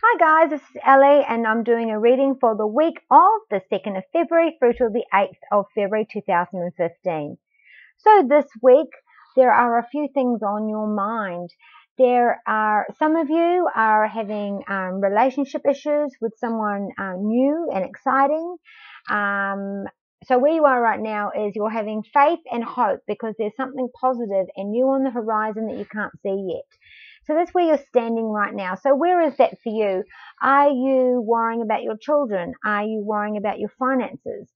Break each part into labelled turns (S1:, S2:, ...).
S1: Hi guys, this is Ellie and I'm doing a reading for the week of the 2nd of February through to the 8th of February 2015. So this week there are a few things on your mind. Some of you are having relationship issues with someone new and exciting. So where you are right now is you're having faith and hope because there's something positive and new on the horizon that you can't see yet. So that's where you're standing right now. So where is that for you? Are you worrying about your children? Are you worrying about your finances?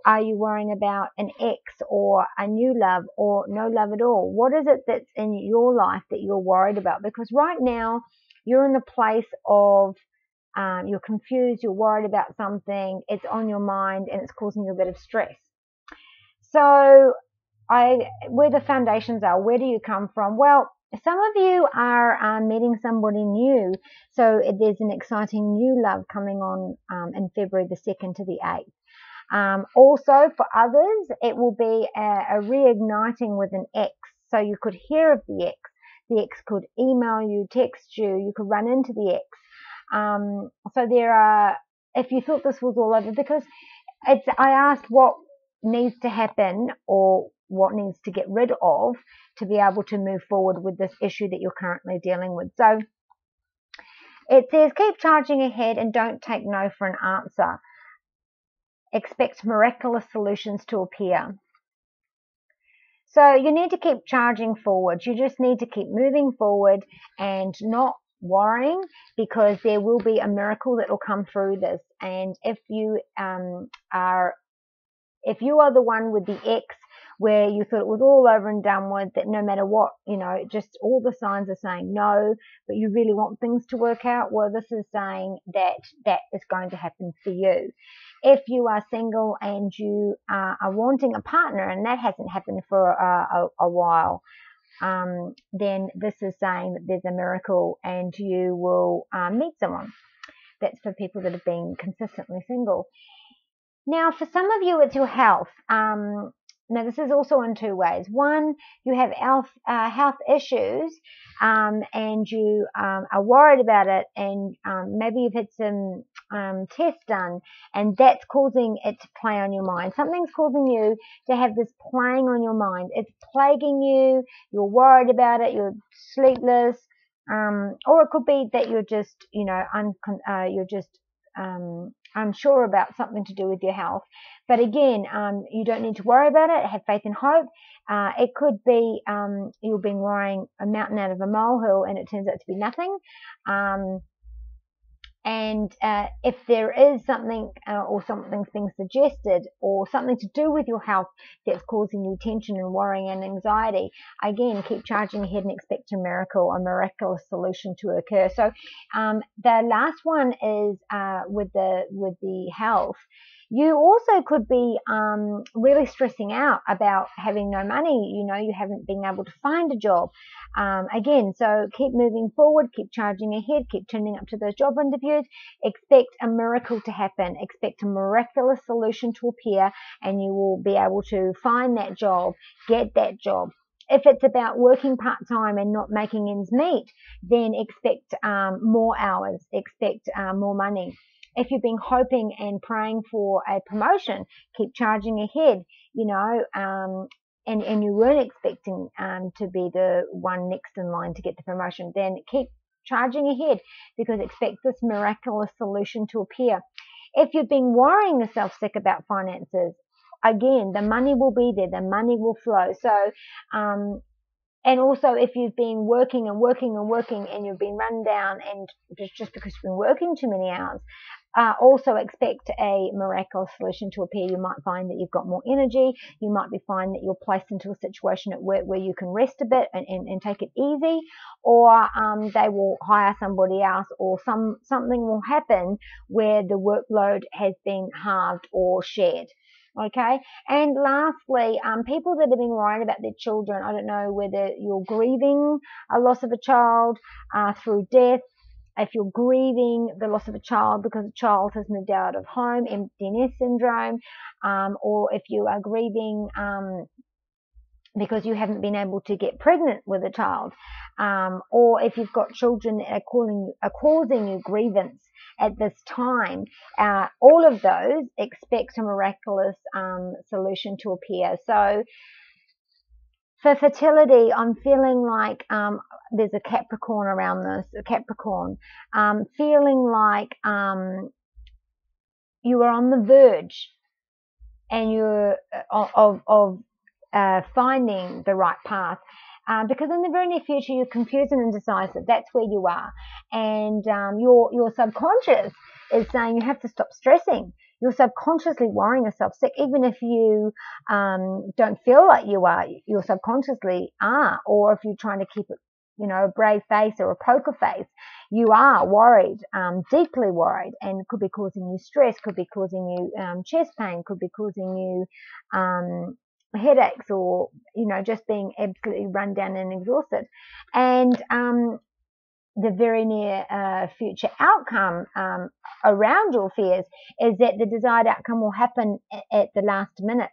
S1: Are you worrying about an ex or a new love or no love at all? What is it that's in your life that you're worried about? Because right now you're in the place of you're confused, you're worried about something, it's on your mind and it's causing you a bit of stress. So where the foundations are, where do you come from? Well, some of you are meeting somebody new, so there's an exciting new love coming on in February the 2nd to the 8th. Also, for others, it will be a reigniting with an ex, so you could hear of the ex. The ex could email you, text you, you could run into the ex. So there are, if you thought this was all over, because I asked what needs to happen or what needs to get rid of to be able to move forward with this issue that you're currently dealing with. So it says keep charging ahead and don't take no for an answer. Expect miraculous solutions to appear. So you need to keep charging forward. You just need to keep moving forward and not worrying, because there will be a miracle that will come through this. And if you are the one with the ex where you thought it was all over and done with, that no matter what, just all the signs are saying no, but you really want things to work out, well, this is saying that is going to happen for you. If you are single and you are wanting a partner and that hasn't happened for a while, then this is saying that there's a miracle and you will meet someone. That's for people that have been consistently single. Now, for some of you, it's your health. Now, this is also in two ways. One, you have health issues and you are worried about it, and maybe you've had some tests done and that's causing it to play on your mind. Something's causing you to have this playing on your mind. It's plaguing you. You're worried about it. You're sleepless. Or it could be that you're just, unsure about something to do with your health. But again, you don't need to worry about it. Have faith and hope. It could be you've been worrying a mountain out of a molehill and it turns out to be nothing. And if there is something or something's being suggested or something to do with your health that's causing you tension and worrying and anxiety, again, keep charging ahead and expect a miracle, a miraculous solution to occur. So the last one is with the health. You also could be really stressing out about having no money. You haven't been able to find a job. Again, so keep moving forward, keep charging ahead, keep turning up to those job interviews. Expect a miracle to happen. Expect a miraculous solution to appear, and you will be able to find that job, get that job. If it's about working part-time and not making ends meet, then expect more hours, expect more money. If you've been hoping and praying for a promotion, keep charging ahead, and you weren't expecting to be the one next in line to get the promotion, then keep charging ahead because expect this miraculous solution to appear. If you've been worrying yourself sick about finances, again, the money will be there, the money will flow. So, and also, if you've been working and working and working and you've been run down and just because you've been working too many hours, also expect a miraculous solution to appear. You might find that you've got more energy. You might find that you're placed into a situation at work where you can rest a bit and take it easy, or they will hire somebody else, or something will happen where the workload has been halved or shared. Okay, and lastly, people that have been worried about their children, I don't know whether you're grieving a loss of a child through death, if you're grieving the loss of a child because a child has moved out of home, empty nest syndrome, or if you are grieving because you haven't been able to get pregnant with a child, or if you've got children that are causing you grievance at this time, all of those expect a miraculous solution to appear. So for fertility, I'm feeling like there's a Capricorn around this, a Capricorn, feeling like you are on the verge and you're of finding the right path, because in the very near future you're confused and indecisive. That's where you are, and your subconscious is saying you have to stop stressing. You're subconsciously worrying yourself sick, even if you don't feel like you are. You subconsciously are, or if you're trying to keep it, a brave face or a poker face, you are worried, deeply worried, and it could be causing you stress, could be causing you chest pain, could be causing you headaches, or just being absolutely run down and exhausted. And the very near future outcome around your fears is that the desired outcome will happen at the last minute.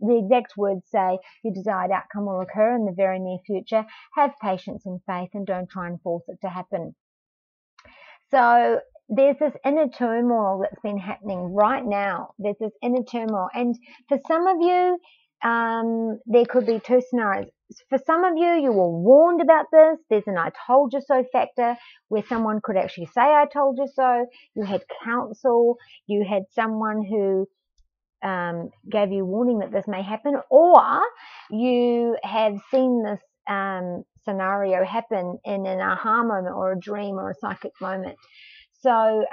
S1: The exact words say your desired outcome will occur in the very near future. Have patience and faith, and don't try and force it to happen. So there's this inner turmoil that's been happening right now. There's this inner turmoil, and for some of you, there could be two scenarios. For some of you, you were warned about this. There's an I told you so factor where someone could actually say I told you so. You had counsel. You had someone who gave you warning that this may happen, or you have seen this scenario happen in an aha moment or a dream or a psychic moment. So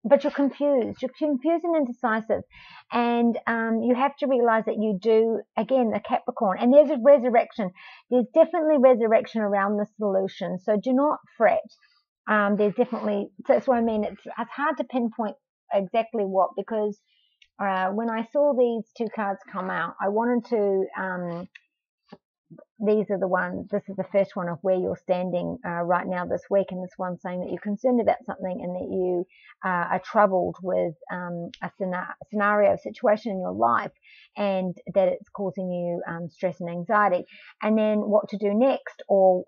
S1: but you're confused and indecisive, and you have to realize that you do, again, the Capricorn, and there's a resurrection. There's definitely resurrection around the solution, so do not fret. There's definitely, so that's what I mean, it's hard to pinpoint exactly what, because when I saw these two cards come out, I wanted to these are the ones, this is the first one of where you're standing right now this week, and this one saying that you're concerned about something and that you are troubled with a scenario, situation in your life, and that it's causing you stress and anxiety. And then what to do next, or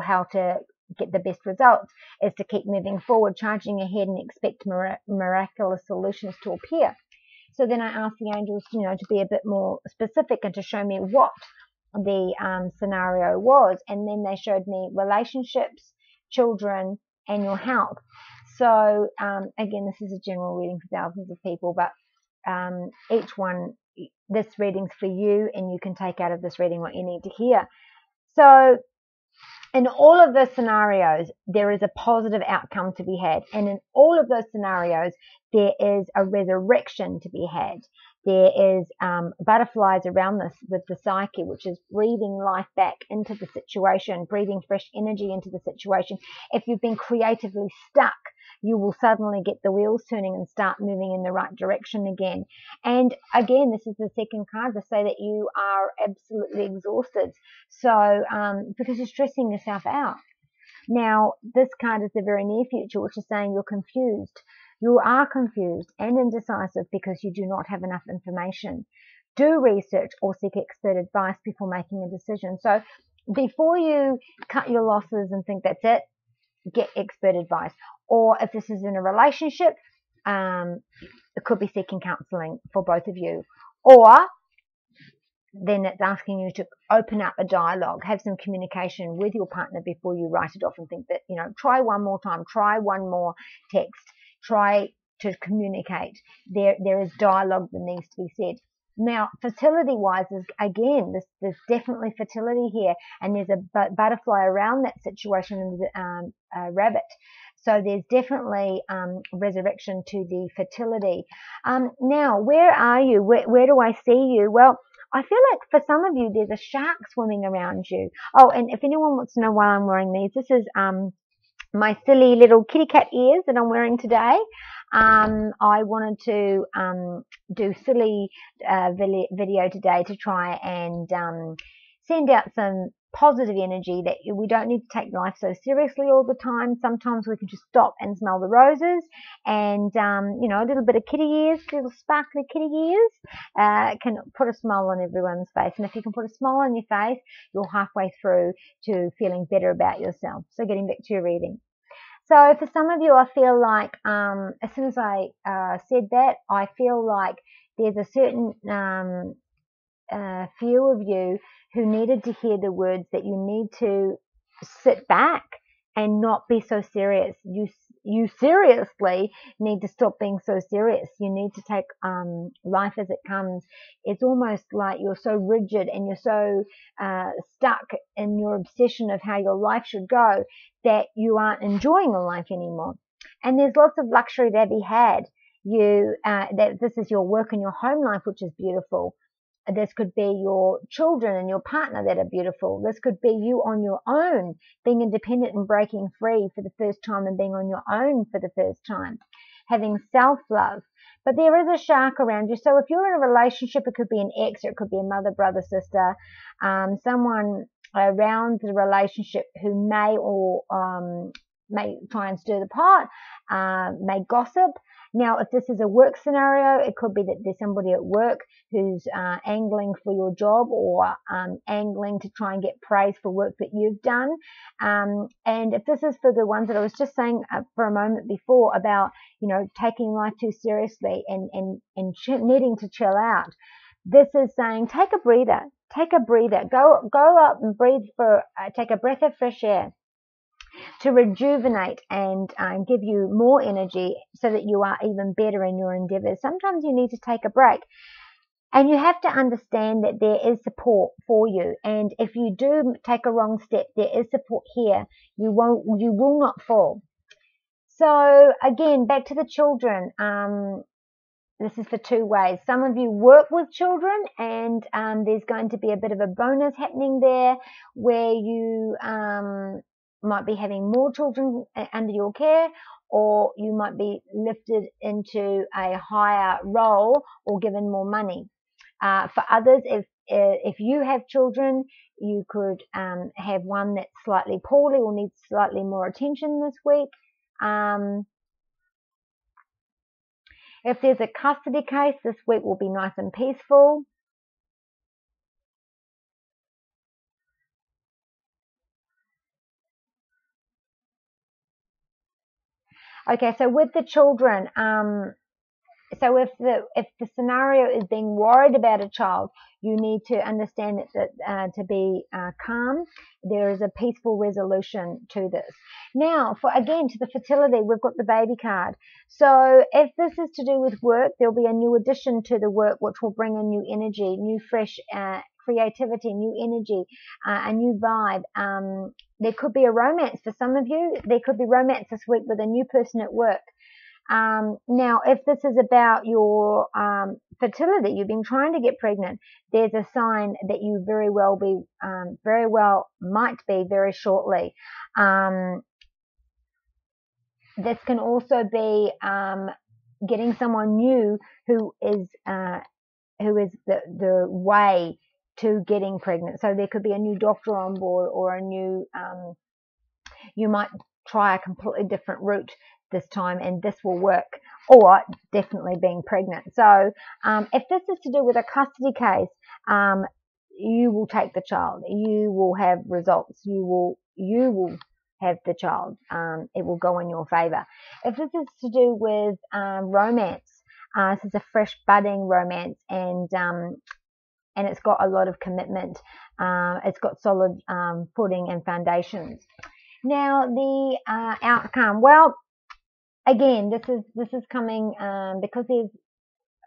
S1: how to get the best results, is to keep moving forward, charging ahead, and expect miraculous solutions to appear. So then I asked the angels, to be a bit more specific and to show me what the scenario was, and then they showed me relationships, children, and your health. So again, this is a general reading for thousands of people, but each one, this reading's for you, and you can take out of this reading what you need to hear. So in all of those scenarios, there is a positive outcome to be had, and in all of those scenarios, there is a resurrection to be had. There is butterflies around this with the psyche, which is breathing life back into the situation, breathing fresh energy into the situation. If you've been creatively stuck, you will suddenly get the wheels turning and start moving in the right direction again. And again, this is the second card to say that you are absolutely exhausted. So because you're stressing yourself out. Now, this card is the very near future, which is saying you're confused. You are confused and indecisive because you do not have enough information. Do research or seek expert advice before making a decision. So before you cut your losses and think that's it, get expert advice. Or if this is in a relationship, it could be seeking counselling for both of you. Or then it's asking you to open up a dialogue, have some communication with your partner before you write it off and think that, try one more time, try one more text, try to communicate. There is dialogue that needs to be said. Now, fertility-wise, again, there's definitely fertility here, and there's a butterfly around that situation, and a rabbit. So there's definitely resurrection to the fertility. Now, where are you? Where do I see you? Well, I feel like for some of you, there's a shark swimming around you. Oh, and if anyone wants to know why I'm wearing these, this is my silly little kitty cat ears that I'm wearing today. I wanted to do silly video today to try and send out some positive energy, that we don't need to take life so seriously all the time. Sometimes we can just stop and smell the roses, and you know, a little bit of kitty ears, little sparkly kitty ears, can put a smile on everyone's face. And if you can put a smile on your face, you're halfway through to feeling better about yourself. So getting back to your reading. So for some of you, I feel like as soon as I said that, I feel like there's a certain few of you who needed to hear the words that you need to sit back and not be so serious. You seriously need to stop being so serious. You need to take life as it comes. It's almost like you're so rigid and you're so stuck in your obsession of how your life should go that you aren't enjoying your life anymore. And there's lots of luxury to be had. That this is your work and your home life, which is beautiful. This could be your children and your partner that are beautiful. This could be you on your own, being independent and breaking free for the first time and being on your own for the first time, having self-love. But there is a shark around you. So if you're in a relationship, it could be an ex, or it could be a mother, brother, sister, someone around the relationship who may try and stir the pot, may gossip. Now, if this is a work scenario, it could be that there's somebody at work who's angling for your job, or angling to try and get praise for work that you've done. And if this is for the ones that I was just saying for a moment before about, you know, taking life too seriously and needing to chill out, this is saying take a breather. Take a breather. Go up and breathe for, take a breath of fresh air to rejuvenate and give you more energy so that you are even better in your endeavors. Sometimes you need to take a break, and you have to understand that there is support for you. And if you do take a wrong step, there is support here. You will not fall. So again, back to the children. This is for two ways. Some of you work with children, and there's going to be a bit of a bonus happening there where you might be having more children under your care, or you might be lifted into a higher role or given more money. For others, if you have children, you could have one that's slightly poorly or needs slightly more attention this week. If there's a custody case, this week will be nice and peaceful. Okay, so with the children, so if the scenario is being worried about a child, you need to understand that to be calm, there is a peaceful resolution to this. Now, to the fertility, we've got the baby card. So if this is to do with work, there'll be a new addition to the work, which will bring a new energy, new fresh creativity, new energy, a new vibe. There could be a romance for some of you. There could be romance this week with a new person at work. Now, if this is about your fertility, you've been trying to get pregnant, there's a sign that you very well might be very shortly. This can also be getting someone new who is the way to getting pregnant. So there could be a new doctor on board, or a new you might try a completely different route this time, and this will work, or definitely being pregnant. So if this is to do with a custody case, you will take the child. You will have results. You will have the child. It will go in your favor. If this is to do with romance, this is a fresh budding romance, and it's got a lot of commitment. It's got solid footing and foundations. Now, the outcome. Well, again, this is coming because there's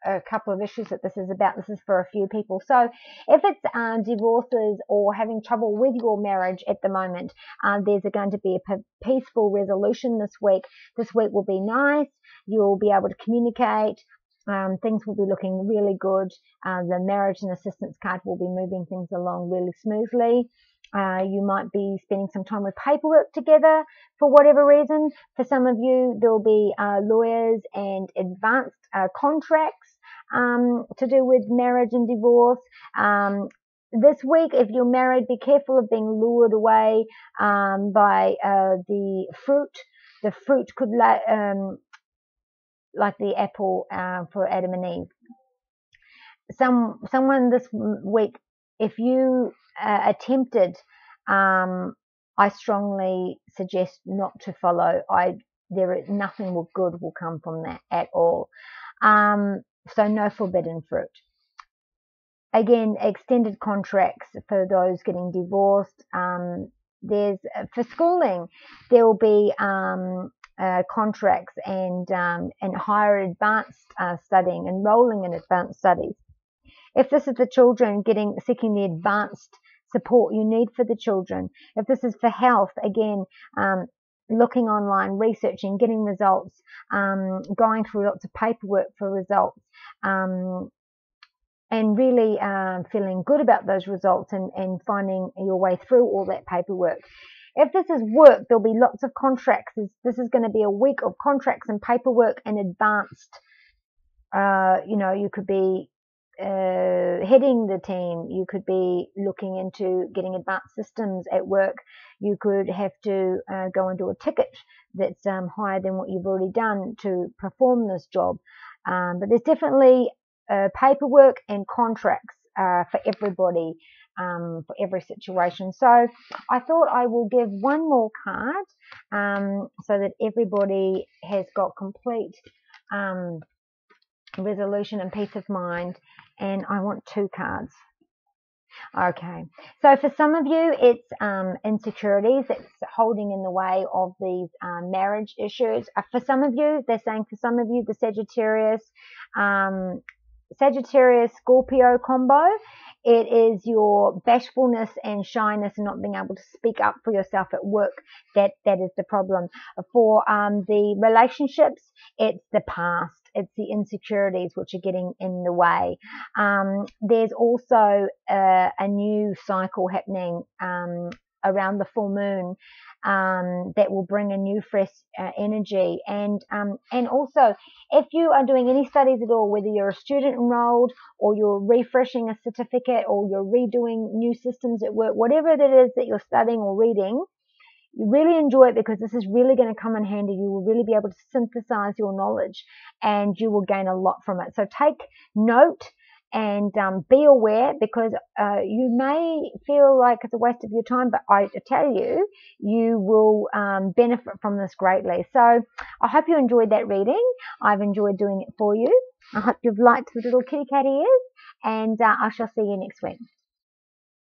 S1: a couple of issues that this is about. This is for a few people. So if it's divorces or having trouble with your marriage at the moment, there's going to be a peaceful resolution this week. This week will be nice. You'll be able to communicate. Things will be looking really good. The marriage and assistance card will be moving things along really smoothly. You might be spending some time with paperwork together for whatever reason. For some of you, there'll be lawyers and advanced contracts to do with marriage and divorce. This week, if you're married, be careful of being lured away by the fruit. The fruit could, like the apple for Adam and Eve. Someone this week, if you are tempted, I strongly suggest not to follow. Nothing good will come from that at all. So no forbidden fruit. Again, extended contracts for those getting divorced. There's for schooling, there will be contracts and higher advanced studying, enrolling in advanced studies. If this is the children seeking the advanced support you need for the children. If this is for health, again, looking online, researching, getting results, going through lots of paperwork for results, and really feeling good about those results and finding your way through all that paperwork. If this is work, there'll be lots of contracts. This is going to be a week of contracts and paperwork and advanced. You could be heading the team. You could be looking into getting advanced systems at work. You could have to go and do a ticket that's higher than what you've already done to perform this job. But there's definitely paperwork and contracts for everybody, for every situation. So I thought I will give one more card so that everybody has got complete resolution and peace of mind. And I want 2 cards. Okay, so for some of you, it's insecurities that's holding in the way of these marriage issues. For some of you, they're saying for some of you, the Sagittarius Scorpio combo, it is your bashfulness and shyness and not being able to speak up for yourself at work that is the problem. For the relationships, it's the past. It's the insecurities which are getting in the way. There's also a new cycle happening around the full moon that will bring a new fresh energy. And also, if you are doing any studies at all, whether you're a student enrolled or you're refreshing a certificate or you're redoing new systems at work, whatever it is that you're studying or reading, you really enjoy it because this is really going to come in handy. You will really be able to synthesize your knowledge and you will gain a lot from it. So take note and be aware, because you may feel like it's a waste of your time, but I tell you, you will benefit from this greatly. So I hope you enjoyed that reading. I've enjoyed doing it for you. I hope you've liked the little kitty cat ears, and I shall see you next week.